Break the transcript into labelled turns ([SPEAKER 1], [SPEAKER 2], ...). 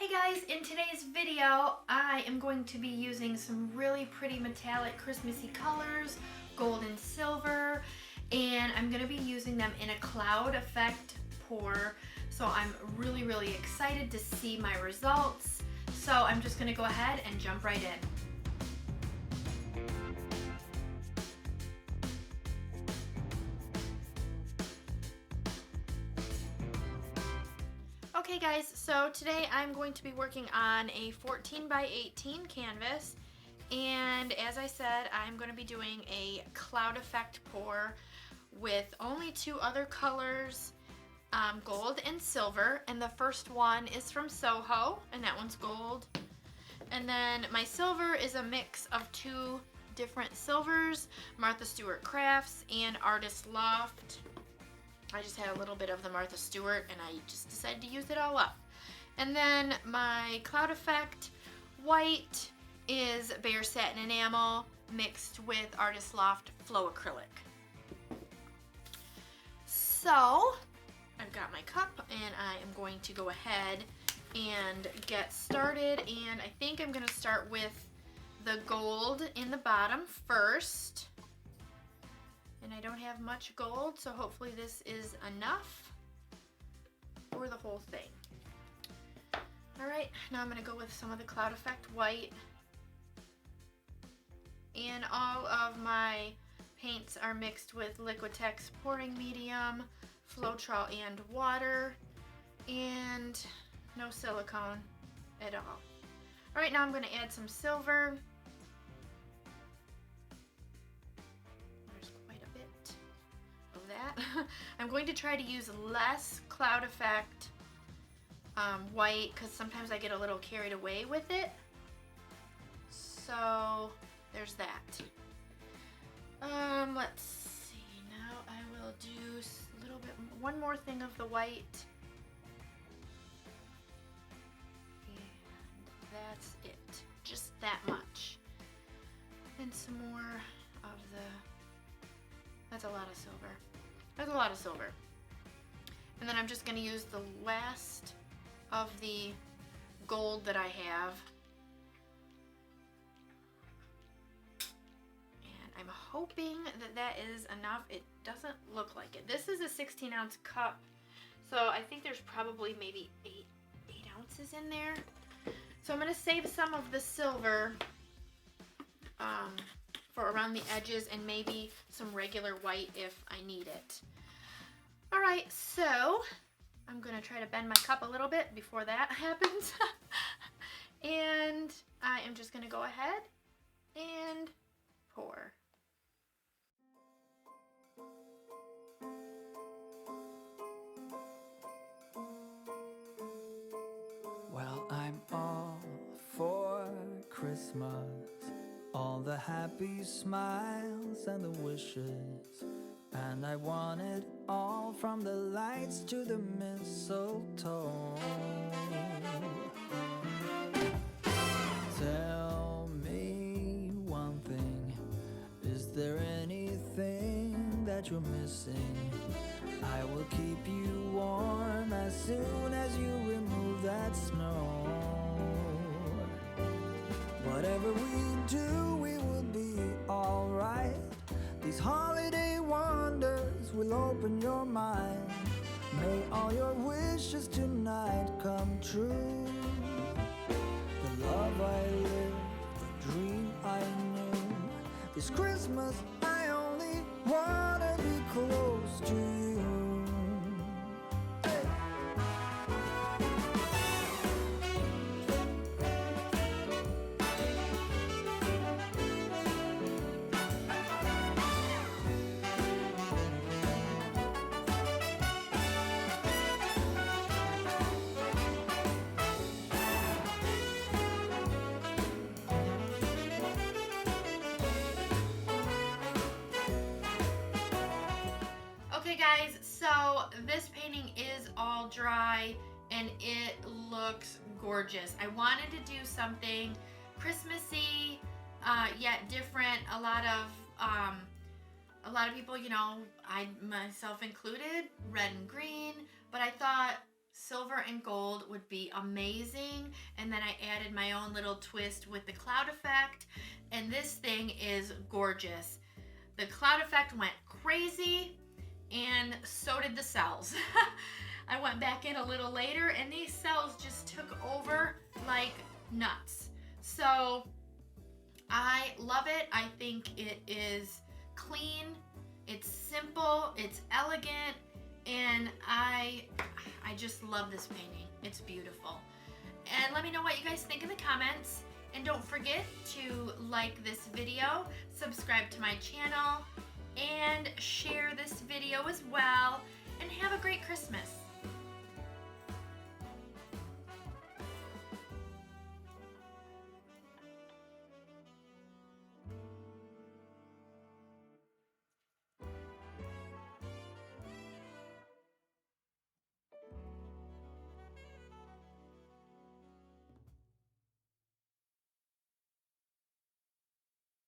[SPEAKER 1] Hey guys, in today's video I am going to be using some really pretty metallic Christmassy colors, gold and silver, and I'm going to be using them in a cloud effect pour. So I'm really excited to see my results. So I'm just going to go ahead and jump right in. Okay guys, so today I'm going to be working on a 14 by 18 canvas, and as I said, I'm going to be doing a cloud effect pour with only two other colors, gold and silver, and the first one is from Soho, and that one's gold. And then my silver is a mix of two different silvers, Martha Stewart Crafts and Artist Loft. I just had a little bit of the Martha Stewart and I just decided to use it all up. And then my cloud effect white is Behr Satin Enamel mixed with Artist Loft Floetrol. So I've got my cup and I am going to go ahead and get started, and I think I'm going to start with the gold in the bottom first. And I don't have much gold, so hopefully this is enough for the whole thing. Alright, now I'm going to go with some of the cloud effect white. And all of my paints are mixed with Liquitex pouring medium, Floetrol and water, and no silicone at all. Alright, now I'm going to add some silver. I'm going to try to use less cloud effect white because sometimes I get a little carried away with it. So there's that. Let's see. Now I will do a little bit, one more thing of the white. And that's it. Just that much. And some more of the, that's a lot of silver. That's a lot of silver. And then I'm just going to use the last of the gold that I have. And I'm hoping that that is enough. It doesn't look like it. This is a 16-ounce cup, so I think there's probably maybe 8 ounces in there. So I'm going to save some of the silver for around the edges and maybe some regular white if I need it. Alright, so I'm going to try to bend my cup a little bit before that happens. And I am just going to go ahead and pour.
[SPEAKER 2] Well, I'm all for Christmas. All the happy smiles and the wishes, and I want it all, from the lights to the mistletoe. Tell me one thing, is there anything that you're missing? I will keep you warm as soon as you remove that snow. Whatever we do, we will be alright. These holiday wonders will open your mind. May all your wishes tonight come true. The love I lived, the dream I knew. This Christmas I only wanna be close to you.
[SPEAKER 1] Okay guys, so this painting is all dry and it looks gorgeous. I wanted to do something Christmassy yet different. A lot of people, you know, I myself included, red and green, but I thought silver and gold would be amazing. And then I added my own little twist with the cloud effect. And this thing is gorgeous. The cloud effect went crazy, and so did the cells. I went back in a little later, and these cells just took over like nuts. So I love it. I think it is clean, it's simple, it's elegant, and I just love this painting. It's beautiful. And let me know what you guys think in the comments. And don't forget to like this video, subscribe to my channel, and share this video as well. And have a great Christmas.